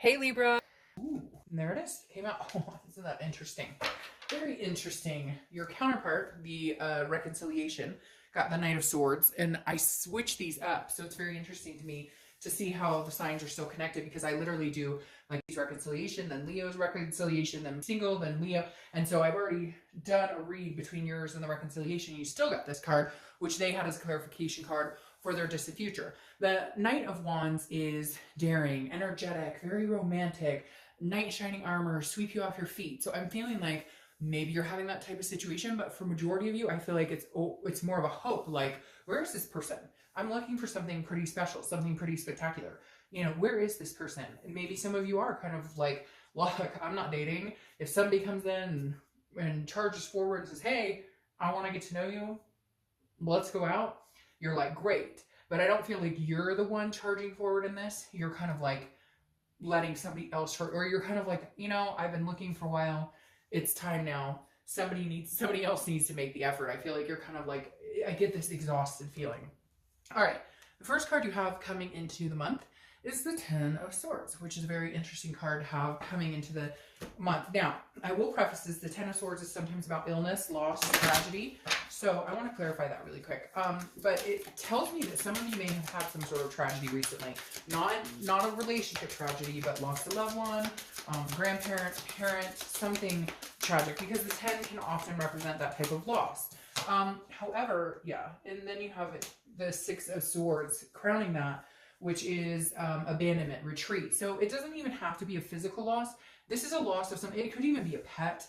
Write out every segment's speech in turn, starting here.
Hey Libra. Ooh, and there it is. Came out. Oh, isn't that interesting? Very interesting. Your counterpart, the reconciliation, got the Knight of Swords, and I switched these up. So it's very interesting to me to see how the signs are still connected because I literally do like these reconciliation, then Leo's reconciliation, then single, then Leo. And so I've already done a read between yours and the reconciliation. You still got this card, which they had as a clarification card for their distant future. The Knight of Wands is daring, energetic, very romantic, knight in shining armor, sweep you off your feet. So I'm feeling like maybe you're having that type of situation, but for majority of you, I feel like it's more of a hope. Like, where is this person? I'm looking for something pretty special, something pretty spectacular. You know, where is this person? And maybe some of you are kind of like, look, I'm not dating. If somebody comes in and charges forward and says, hey, I want to get to know you, let's go out, you're like, great. But I don't feel like you're the one charging forward in this. You're kind of like letting somebody else, or you're kind of like, you know, I've been looking for a while. It's time now. Somebody else needs to make the effort. I feel like you're kind of like, I get this exhausted feeling. All right. The first card you have coming into the month is the Ten of Swords, which is a very interesting card to have coming into the month. Now, I will preface this, the Ten of Swords is sometimes about illness, loss, tragedy. So I want to clarify that really quick. But it tells me that some of you may have had some sort of tragedy recently. Not a relationship tragedy, but lost a loved one, grandparent, parent, something tragic, because the 10 can often represent that type of loss. However, yeah, and then you have the Six of Swords crowning that, which is abandonment, retreat. So it doesn't even have to be a physical loss. This is a loss of something. It could even be a pet.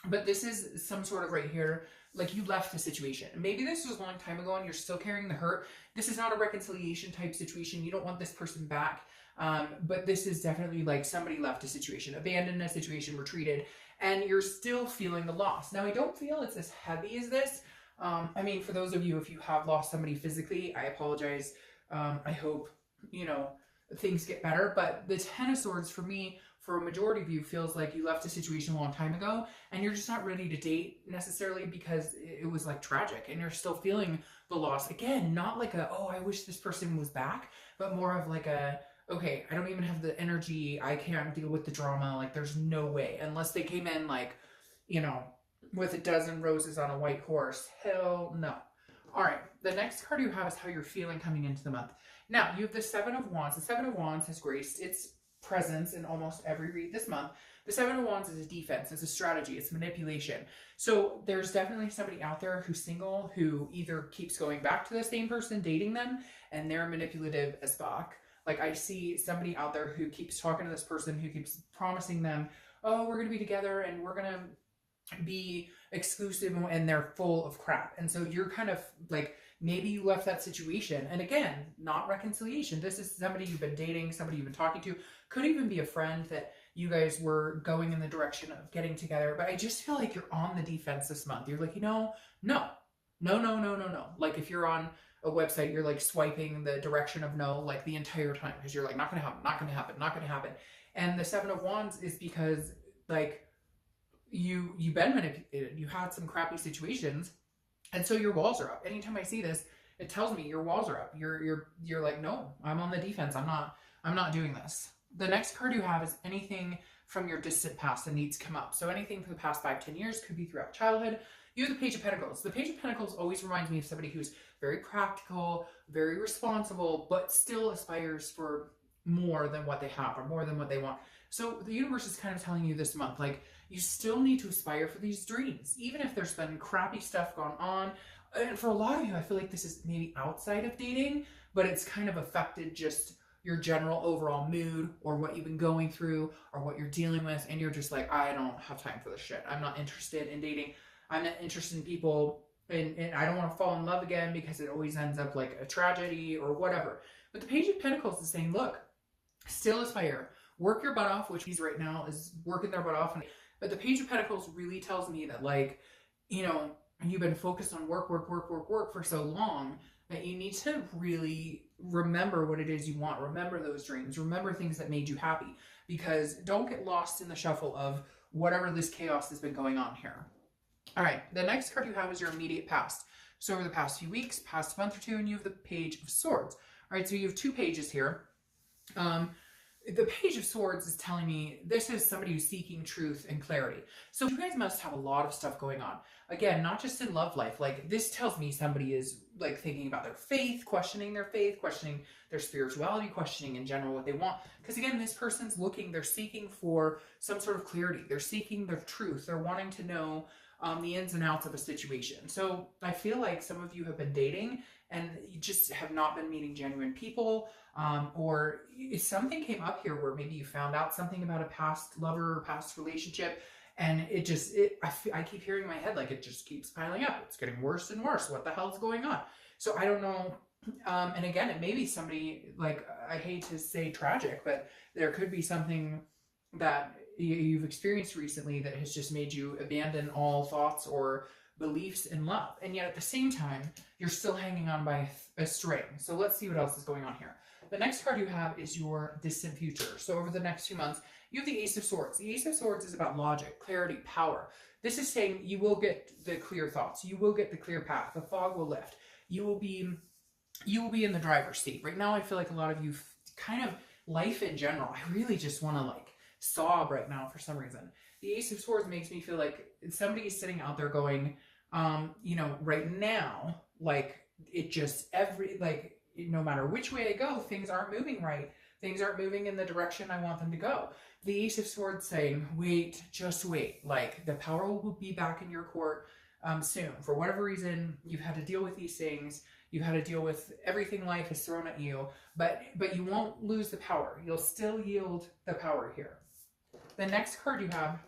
But this is some sort of right here, like you left a situation. Maybe this was a long time ago and you're still carrying the hurt. This is not a reconciliation type situation. You don't want this person back. But this is definitely like somebody left a situation, abandoned a situation, retreated, and you're still feeling the loss. Now, I don't feel it's as heavy as this. I mean, for those of you, if you have lost somebody physically, I apologize. I hope, you know, things get better. But the Ten of Swords, for me, for a majority of you, feels like you left a situation a long time ago and you're just not ready to date necessarily because it was like tragic and you're still feeling the loss. Again, not like a, oh, I wish this person was back, but more of like a, okay, I don't even have the energy. I can't deal with the drama. Like, there's no way. Unless they came in like, you know, with a dozen roses on a white horse. Hell no. All right, the next card you have is how you're feeling coming into the month. Now, you have the Seven of Wands. The Seven of Wands has graced its presence in almost every read this month. The Seven of Wands is a defense, it's a strategy, it's manipulation. So there's definitely somebody out there who's single who either keeps going back to the same person, dating them, and they're manipulative as fuck. Like, I see somebody out there who keeps talking to this person, who keeps promising them, oh, we're going to be together and we're going to be exclusive, and they're full of crap. And so you're kind of like, maybe you left that situation. And again, not reconciliation. This is somebody you've been dating, somebody you've been talking to, could even be a friend that you guys were going in the direction of getting together. But I just feel like you're on the defense this month. You're like, you know, no. Like, if you're on a website, you're like swiping the direction of no, like the entire time, because you're like, not going to happen, not going to happen, not going to happen. And the Seven of Wands is because like, you've been manipulated, you had some crappy situations, and so your walls are up. Anytime I see this, it tells me your walls are up. You're like, no, I'm on the defense. I'm not doing this. The next card you have is anything from your distant past that needs to come up. So anything from the past 5-10 years, could be throughout childhood. You have the Page of Pentacles. The Page of Pentacles always reminds me of somebody who's very practical, very responsible, but still aspires for more than what they have or more than what they want. So the universe is kind of telling you this month, like, you still need to aspire for these dreams, even if there's been crappy stuff going on. And for a lot of you, I feel like this is maybe outside of dating, but it's kind of affected just your general overall mood or what you've been going through or what you're dealing with. And you're just like, I don't have time for this shit. I'm not interested in dating. I'm not interested in people. And I don't want to fall in love again because it always ends up like a tragedy or whatever. But the Page of Pentacles is saying, look, still aspire. Work your butt off, which he's right now is working their butt off. But the Page of Pentacles really tells me that, like, you know, you've been focused on work for so long that you need to really remember what it is you want. Remember those dreams. Remember things that made you happy. Because don't get lost in the shuffle of whatever this chaos has been going on here. All right, the next card you have is your immediate past. So over the past few weeks, past month or two, and you have the Page of Swords. All right, so you have two pages here. the Page of Swords is telling me this is somebody who's seeking truth and clarity. So you guys must have a lot of stuff going on. Again, not just in love life. Like, this tells me somebody is like thinking about their faith, questioning their spirituality, questioning in general what they want. Because again, this person's looking, they're seeking for some sort of clarity. They're seeking their truth. They're wanting to know the ins and outs of a situation. So I feel like some of you have been dating and you just have not been meeting genuine people. Or if something came up here where maybe you found out something about a past lover or past relationship, and I keep hearing in my head, like, it just keeps piling up. It's getting worse and worse. What the hell's going on? So I don't know. And again, it may be somebody, like, I hate to say tragic, but there could be something that you've experienced recently that has just made you abandon all thoughts or beliefs in love. And yet at the same time, you're still hanging on by a string. So let's see what else is going on here. The next card you have is your distant future. So over the next few months, you have the Ace of Swords. The Ace of Swords is about logic, clarity, power. This is saying you will get the clear thoughts. You will get the clear path. The fog will lift. You will be in the driver's seat. Right now, I feel like a lot of you kind of life in general. I really just want to like sob right now for some reason. The Ace of Swords makes me feel like somebody is sitting out there going, right now, like it just no matter which way I go, things aren't moving right. Things aren't moving in the direction I want them to go. The Ace of Swords saying, wait, just wait. Like, the power will be back in your court soon. For whatever reason, you've had to deal with these things. You've had to deal with everything life has thrown at you. But you won't lose the power. You'll still yield the power here. The next card you have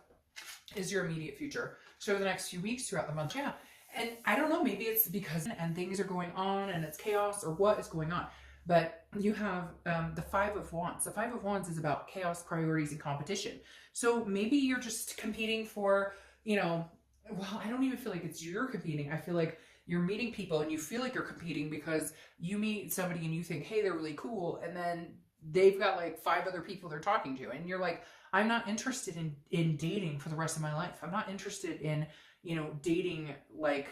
is your immediate future. So the next few weeks throughout the month, yeah. And I don't know, maybe it's because and things are going on and it's chaos or what is going on. But you have the Five of Wands. The Five of Wands is about chaos, priorities, and competition. So maybe you're just competing for, well, I don't even feel like it's you're competing. I feel like you're meeting people and you feel like you're competing because you meet somebody and you think, hey, they're really cool. And then they've got like 5 other people they're talking to. And you're like, I'm not interested in dating for the rest of my life. I'm not interested in, dating like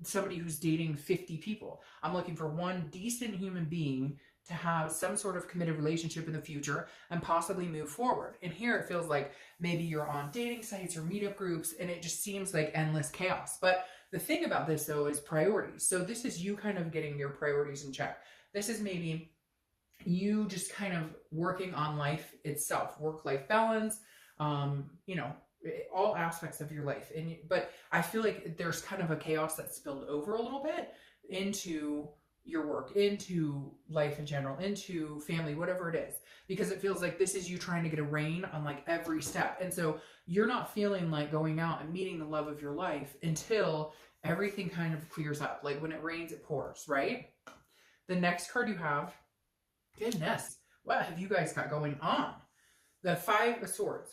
somebody who's dating 50 people. I'm looking for one decent human being to have some sort of committed relationship in the future and possibly move forward. And here it feels like maybe you're on dating sites or meetup groups and it just seems like endless chaos. But the thing about this though is priorities. So this is you kind of getting your priorities in check. This is maybe you just kind of working on life itself, work-life balance, all aspects of your life. But I feel like there's kind of a chaos that spilled over a little bit into your work, into life in general, into family, whatever it is, because it feels like this is you trying to get a rein on like every step. And so you're not feeling like going out and meeting the love of your life until everything kind of clears up. Like when it rains, it pours, right? The next card you have, goodness, what have you guys got going on? The Five of Swords.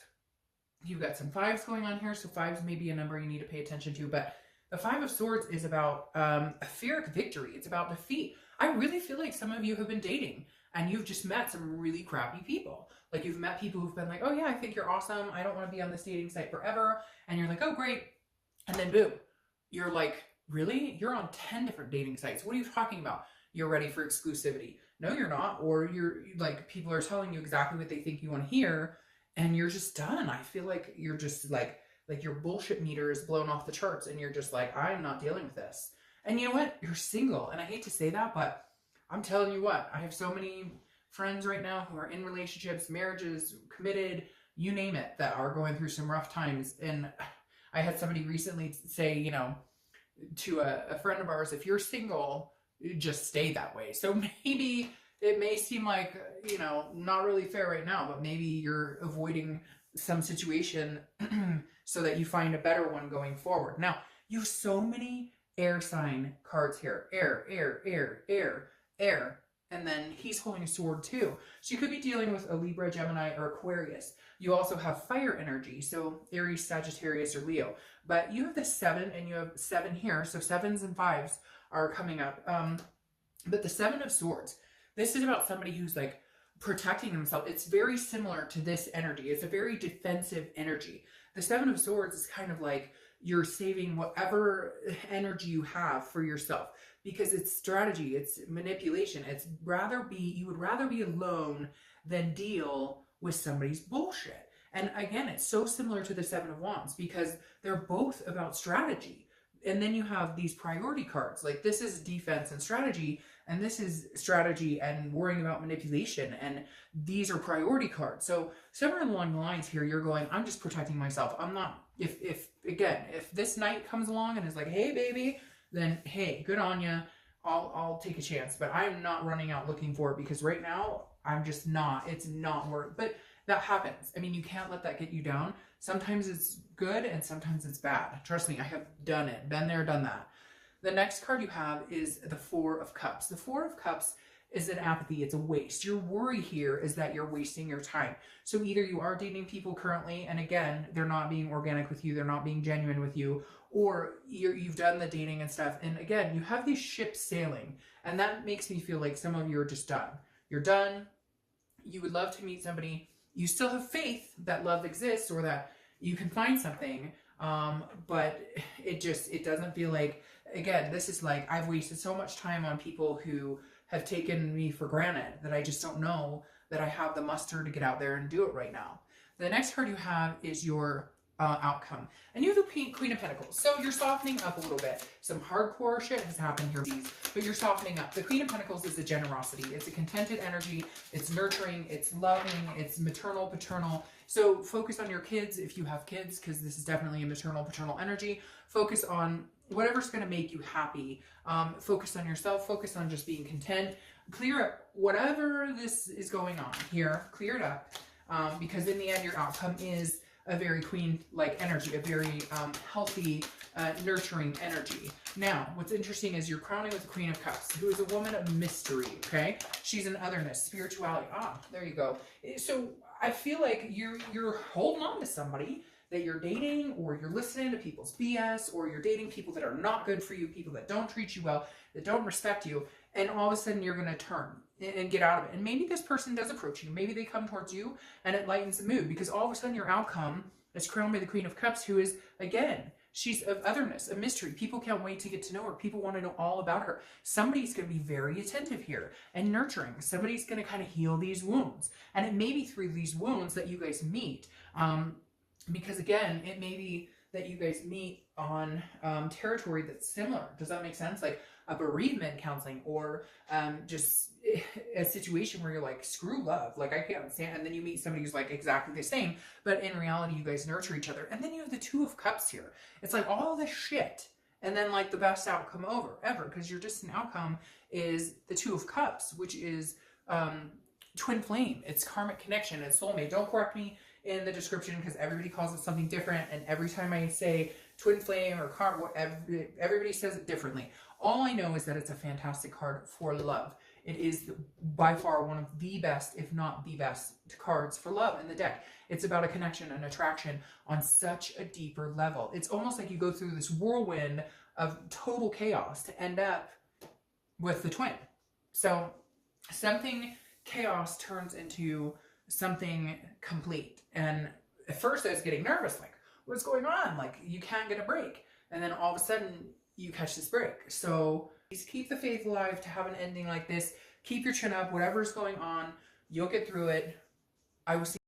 You've got some 5s going on here, so 5s may be a number you need to pay attention to, but the Five of Swords is about a Pyrrhic victory. It's about defeat. I really feel like some of you have been dating and you've just met some really crappy people. Like you've met people who've been like, oh yeah, I think you're awesome. I don't want to be on this dating site forever. And you're like, oh great. And then boom, you're like, really? You're on 10 different dating sites. What are you talking about? You're ready for exclusivity. No, you're not. Or you're like, people are telling you exactly what they think you want to hear. And you're just done. I feel like you're just like your bullshit meter is blown off the charts and you're just like, I'm not dealing with this. And you know what? You're single. And I hate to say that, but I'm telling you what, I have so many friends right now who are in relationships, marriages, committed, you name it, that are going through some rough times. And I had somebody recently say, to a friend of ours, if you're single, just stay that way. So maybe it may seem like, not really fair right now, but maybe you're avoiding some situation so that you find a better one going forward. Now, you have so many air sign cards here. Air, air, air, air, air. And then he's holding a sword too. So you could be dealing with a Libra, Gemini, or Aquarius. You also have fire energy. So Aries, Sagittarius, or Leo. But you have the 7 and you have 7 here. So 7s and 5s are coming up. But the 7 of Swords, this is about somebody who's like protecting himself. It's very similar to this energy. It's a very defensive energy. The 7 of Swords is kind of like, you're saving whatever energy you have for yourself, because it's strategy, it's manipulation. You would rather be alone than deal with somebody's bullshit. And again, it's so similar to the Seven of Wands because they're both about strategy. And then you have these priority cards. Like this is defense and strategy, and this is strategy and worrying about manipulation. And these are priority cards. So somewhere along the lines here, you're going, I'm just protecting myself. I'm not, if this knight comes along and is like, hey baby, then hey, good on you. I'll take a chance, but I'm not running out looking for it because right now I'm just not, it's not worth, but that happens. I mean, you can't let that get you down. Sometimes it's good and sometimes it's bad. Trust me, I have done it, been there, done that. The next card you have is the Four of Cups. The Four of Cups is an apathy, it's a waste. Your worry here is that you're wasting your time. So either you are dating people currently, and again, they're not being organic with you, they're not being genuine with you, or you've done the dating and stuff, and again, you have these ships sailing, and that makes me feel like some of you are just done. You're done, you would love to meet somebody, you still have faith that love exists or that you can find something, but it doesn't feel like, again, this is like, I've wasted so much time on people who have taken me for granted that I just don't know that I have the muster to get out there and do it right now. The next card you have is your outcome. And you have the Queen of Pentacles. So you're softening up a little bit. Some hardcore shit has happened here, but you're softening up. The Queen of Pentacles is a generosity. It's a contented energy. It's nurturing. It's loving. It's maternal, paternal. So focus on your kids if you have kids, because this is definitely a maternal, paternal energy. Focus on whatever's going to make you happy. Focus on yourself. Focus on just being content. Clear up whatever this is going on here. Clear it up, because in the end, your outcome is a very queen-like energy, a very healthy, nurturing energy. Now, what's interesting is you're crowning with the Queen of Cups, who is a woman of mystery, okay? She's an otherness, spirituality. Ah, there you go. So I feel like you're holding on to somebody that you're dating, or you're listening to people's BS, or you're dating people that are not good for you, people that don't treat you well, that don't respect you, and all of a sudden you're going to turn and get out of it. And maybe this person does approach you. Maybe they come towards you and it lightens the mood, because all of a sudden your outcome is crowned by the Queen of Cups, who is, again, she's of otherness, a mystery. People can't wait to get to know her. People want to know all about her. Somebody's going to be very attentive here and nurturing. Somebody's going to kind of heal these wounds. And it may be through these wounds that you guys meet. Because again, it may be that you guys meet on territory that's similar. Does that make sense? Like a bereavement counseling, or just a situation where you're like, screw love, like I can't stand, and then you meet somebody who's like exactly the same, but in reality you guys nurture each other. And then you have the Two of Cups here. It's like all this shit, and then like the best outcome ever, because your distant outcome is the Two of Cups, which is twin flame. It's karmic connection. It's soulmate. Don't correct me in the description, because everybody calls it something different, and every time I say twin flame or karma, everybody says it differently. All I know is that it's a fantastic card for love. It is by far one of the best, if not the best, cards for love in the deck. It's about a connection, an attraction on such a deeper level. It's almost like you go through this whirlwind of total chaos to end up with the twin. So something chaos turns into something complete. And at first I was getting nervous, like, what's going on? Like, you can't get a break. And then all of a sudden you catch this break. So please keep the faith alive to have an ending like this. Keep your chin up, whatever's going on, you'll get through it. I will see